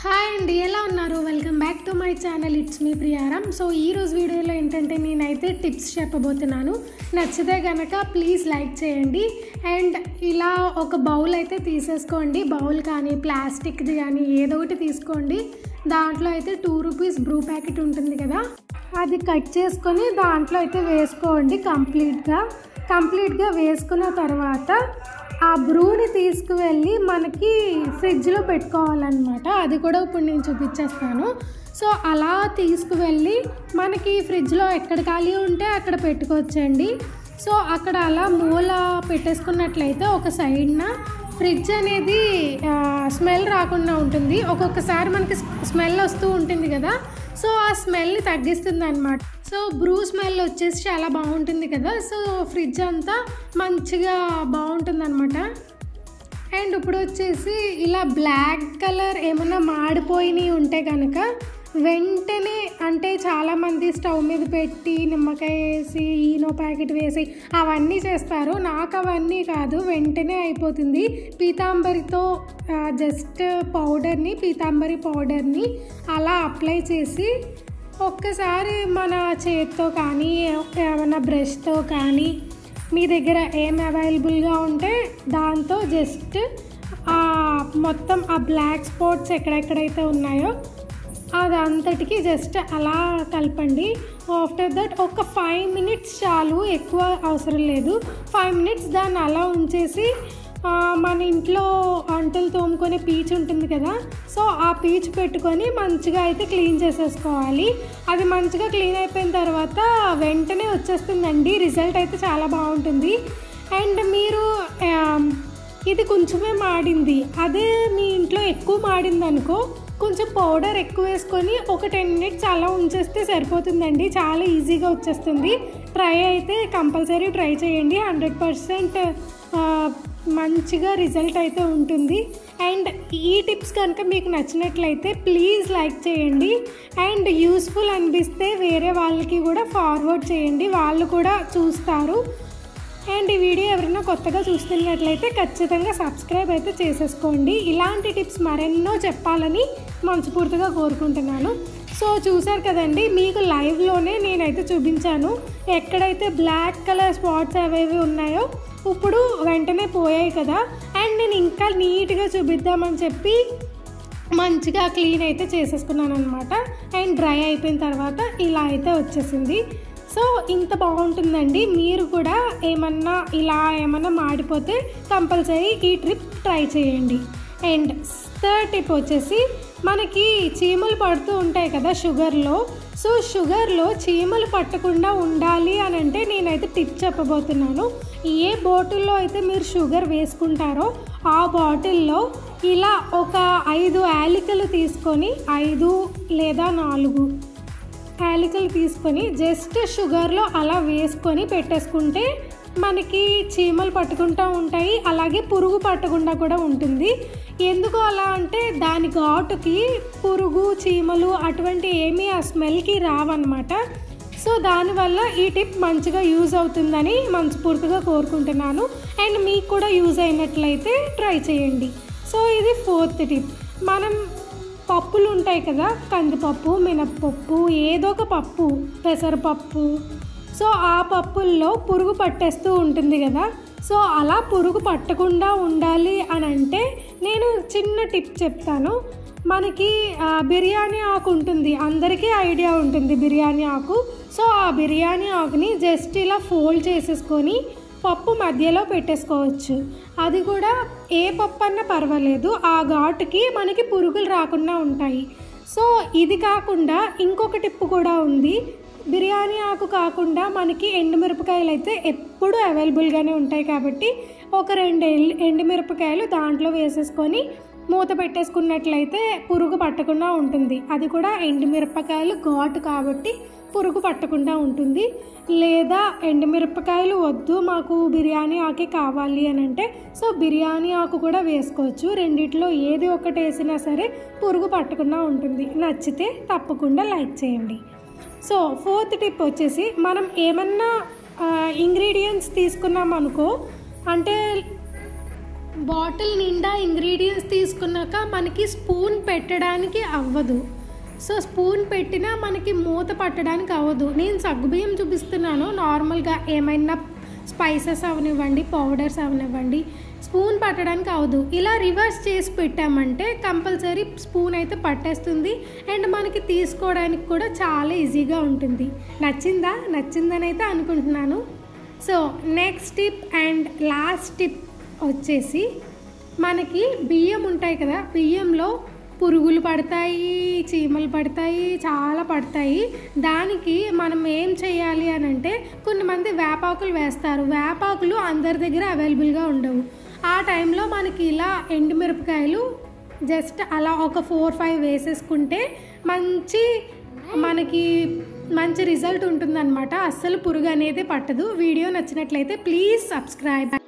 Hi అండి, ఎలా ఉన్నారు? Welcome back to my channel. It's me Priyaram. So ఈరోజు వీడియోలో ఏంటంటే నేనైతే టిప్స్ చెప్పబోతున్నాను. నచ్చితే కనుక ప్లీజ్ లైక్ చేయండి. అండ్ ఇలా ఒక బౌల్ అయితే తీసేసుకోండి. బౌల్ కానీ ప్లాస్టిక్ది కానీ ఏదో ఒకటి తీసుకోండి. దాంట్లో అయితే 2 రూపీస్ బ్రూ ప్యాకెట్ ఉంటుంది కదా, అది కట్ చేసుకొని దాంట్లో అయితే వేసుకోండి. కంప్లీట్గా వేసుకున్న తర్వాత ఆ బ్రూని తీసుకువెళ్ళి మనకి ఫ్రిడ్జ్లో పెట్టుకోవాలన్నమాట. అది కూడా ఇప్పుడు నేను చూపించేస్తాను. సో అలా తీసుకువెళ్ళి మనకి ఫ్రిడ్జ్లో ఎక్కడ ఖాళీ ఉంటే అక్కడ పెట్టుకోవచ్చండి. సో అక్కడ అలా మూల పెట్టేసుకున్నట్లయితే ఒక సైడ్న ఫ్రిడ్జ్ అనేది స్మెల్ రాకుండా ఉంటుంది. ఒక్కొక్కసారి మనకి స్మెల్ వస్తూ ఉంటుంది కదా, సో ఆ స్మెల్ని తగ్గిస్తుంది అనమాట. సో బ్రూ స్మెల్ వచ్చేసి చాలా బాగుంటుంది కదా, సో ఫ్రిడ్జ్ అంతా మంచిగా బాగుంటుంది అనమాట. అండ్ ఇప్పుడు వచ్చేసి ఇలా బ్లాక్ కలర్ ఏమైనా మాడిపోయినవి ఉంటే కనుక వెంటనే, అంటే చాలామంది స్టవ్ మీద పెట్టి నిమ్మకాయ వేసి ఈనో ప్యాకెట్ వేసి అవన్నీ చేస్తారు. నాకు అవన్నీ కాదు, వెంటనే అయిపోతుంది. పీతాంబరితో జస్ట్ పీతాంబరి పౌడర్ని అలా అప్లై చేసి ఒక్కసారి మన చేతితో కానీ ఏమైనా బ్రష్తో కానీ మీ దగ్గర ఏం అవైలబుల్గా ఉంటే దాంతో జస్ట్ మొత్తం ఆ బ్లాక్ స్పాట్స్ ఎక్కడెక్కడైతే ఉన్నాయో అదంతటికి జస్ట్ అలా కలపండి. ఆఫ్టర్ దట్ ఒక 5 మినిట్స్ చాలు, ఎక్కువ అవసరం లేదు. 5 మినిట్స్ దాన్ని అలా ఉంచేసి మన ఇంట్లో అంటలు తోముకొని పీచు ఉంటుంది కదా, సో ఆ పీచు పెట్టుకొని మంచిగా అయితే క్లీన్ చేసేసుకోవాలి. అది మంచిగా క్లీన్ అయిపోయిన తర్వాత వెంటనే వచ్చేస్తుందండి. రిజల్ట్ అయితే చాలా బాగుంటుంది. అండ్ మీరు ఇది కొంచెమే మాడింది, అదే మీ ఇంట్లో ఎక్కువ మాడింది అనుకో, కొంచెం పౌడర్ ఎక్కువ వేసుకొని ఒక 10 మినిట్స్ అలా ఉంచేస్తే సరిపోతుందండి. చాలా ఈజీగా వచ్చేస్తుంది. ట్రై అయితే కంపల్సరీ ట్రై చేయండి. 100% మంచిగా రిజల్ట్ అయితే ఉంటుంది. అండ్ ఈ టిప్స్ కనుక మీకు నచ్చినట్లయితే ప్లీజ్ లైక్ చేయండి. అండ్ యూస్ఫుల్ అనిపిస్తే వేరే వాళ్ళకి కూడా ఫార్వర్డ్ చేయండి, వాళ్ళు కూడా చూస్తారు. అండ్ ఈ వీడియో ఎవరైనా కొత్తగా చూస్తున్నట్లయితే ఖచ్చితంగా సబ్స్క్రైబ్ అయితే చేసేసుకోండి. ఇలాంటి టిప్స్ మరెన్నో చెప్పాలని మనస్ఫూర్తిగా కోరుకుంటున్నాను. సో చూసారు కదండి, మీకు లైవ్లోనే నేనైతే చూపించాను ఎక్కడైతే బ్లాక్ కలర్ స్పాట్స్ అవేవి ఉన్నాయో ఇప్పుడు వెంటనే పోయాయి కదా. అండ్ నేను ఇంకా నీట్గా చూపిద్దామని చెప్పి మంచిగా క్లీన్ అయితే చేసేసుకున్నాను అనమాట. అండ్ డ్రై అయిపోయిన తర్వాత ఇలా అయితే వచ్చేసింది. సో ఇంత బాగుంటుందండి. మీరు కూడా ఏమన్నా మాడిపోతే కంపల్సరీ ఈ ట్రిప్ ట్రై చేయండి. అండ్ థర్డ్ టిప్ వచ్చేసి మనకి చీమలు పడుతూ ఉంటాయి కదా షుగర్లో. సో షుగర్లో చీమలు పట్టకుండా ఉండాలి అని అంటే నేనైతే టిప్ చెప్పబోతున్నాను. ఏ బాటిల్లో అయితే మీరు షుగర్ వేసుకుంటారో ఆ బాటిల్లో ఇలా ఒక 5 యాలకులు తీసుకొని, 5 లేదా 4 యాలకులు తీసుకొని జస్ట్ షుగర్లో అలా వేసుకొని పెట్టేసుకుంటే మనకి చీమలు పట్టుకుంటూ ఉంటాయి, అలాగే పురుగు పట్టకుండా కూడా ఉంటుంది. ఎందుకు అలా అంటే దాని ఘాటుకి పురుగు చీమలు అటువంటి ఏమీ ఆ స్మెల్కి రావన్నమాట. సో దానివల్ల ఈ టిప్ మంచిగా యూజ్ అవుతుందని మనస్ఫూర్తిగా కోరుకుంటున్నాను. అండ్ మీకు కూడా యూజ్ అయినట్లయితే ట్రై చేయండి. సో ఇది 4th టిప్. మనం పప్పులు ఉంటాయి కదా, కందిపప్పు, మినప్పప్పు, ఏదో ఒక పప్పు, పెసరపప్పు, సో ఆ పప్పుల్లో పురుగు పట్టేస్తూ ఉంటుంది కదా. సో అలా పురుగు పట్టకుండా ఉండాలి అని అంటే నేను చిన్న టిప్ చెప్తాను. మనకి బిర్యానీ ఆకు ఉంటుంది, అందరికీ ఐడియా ఉంటుంది బిర్యానీ ఆకు. సో ఆ బిర్యానీ ఆకుని జస్ట్ ఇలా ఫోల్డ్ చేసేసుకొని పప్పు మధ్యలో పెట్టేసుకోవచ్చు. అది కూడా ఏ పప్పు అన్నా పర్వాలేదు, ఆ ఘాటుకి మనకి పురుగులు రాకుండా ఉంటాయి. సో ఇది కాకుండా ఇంకొక టిప్ కూడా ఉంది. బిర్యానీ ఆకు కాకుండా మనకి ఎండుమిరపకాయలు అయితే ఎప్పుడూ అవైలబుల్గానే ఉంటాయి కాబట్టి ఒక 2 ఎండుమిరపకాయలు దాంట్లో వేసేసుకొని మూత పెట్టేసుకున్నట్లయితే పురుగు పట్టకుండా ఉంటుంది. అది కూడా ఎండుమిరపకాయలు ఘాటు కాబట్టి పురుగు పట్టకుండా ఉంటుంది. లేదా ఎండుమిరపకాయలు వద్దు, మాకు బిర్యానీ ఆకే కావాలి అని అంటే సో బిర్యానీ ఆకు కూడా వేసుకోవచ్చు. రెండిట్లో ఏది ఒకటి వేసినా సరే పురుగు పట్టకుండా ఉంటుంది. నచ్చితే తప్పకుండా లైక్ చేయండి. సో 4th టిప్ వచ్చేసి మనం ఏమన్నా ఇంగ్రీడియంట్స్ తీసుకున్నాం అనుకో, అంటే బాటిల్ నిండా ఇంగ్రీడియంట్స్ చేసుకున్నాక మనకి స్పూన్ పెట్టడానికి అవ్వదు. సో స్పూన్ పెట్టినా మనకి మూత పట్టడానికి అవ్వదు. నేను సగ్గుబియ్యం చూపిస్తున్నాను, నార్మల్గా ఏమైనా స్పైసెస్ అవనివ్వండి, పౌడర్స్ అవనివ్వండి, స్పూన్ పట్టడానికి అవ్వదు. ఇలా రివర్స్ చేసి పెట్టామంటే కంపల్సరీ స్పూన్ అయితే పట్టేస్తుంది అండ్ మనకి తీసుకోవడానికి కూడా చాలా ఈజీగా ఉంటుంది. నచ్చిందని అయితే అనుకుంటున్నాను. So next tip and last tip వచ్చేసి, మనకి బియ్యం ఉంటాయి కదా, బియ్యంలో పురుగులు పడతాయి, చీమలు పడతాయి, చాలా పడతాయి. దానికి మనం ఏం చేయాలి అని అంటే, కొంతమంది వేపాకులు వేస్తారు. వేపాకులు అందరి దగ్గర అవైలబుల్గా ఉండవు. ఆ టైంలో మనకి ఇలా ఎండుమిరపకాయలు జస్ట్ అలా ఒక 4-5 వేసేసుకుంటే మనకి మంచి రిజల్ట్ ఉంటుందన్నమాట. అస్సలు పురుగు అనేది పట్టదు. వీడియో నచ్చినట్లయితే ప్లీజ్ సబ్స్క్రైబ్.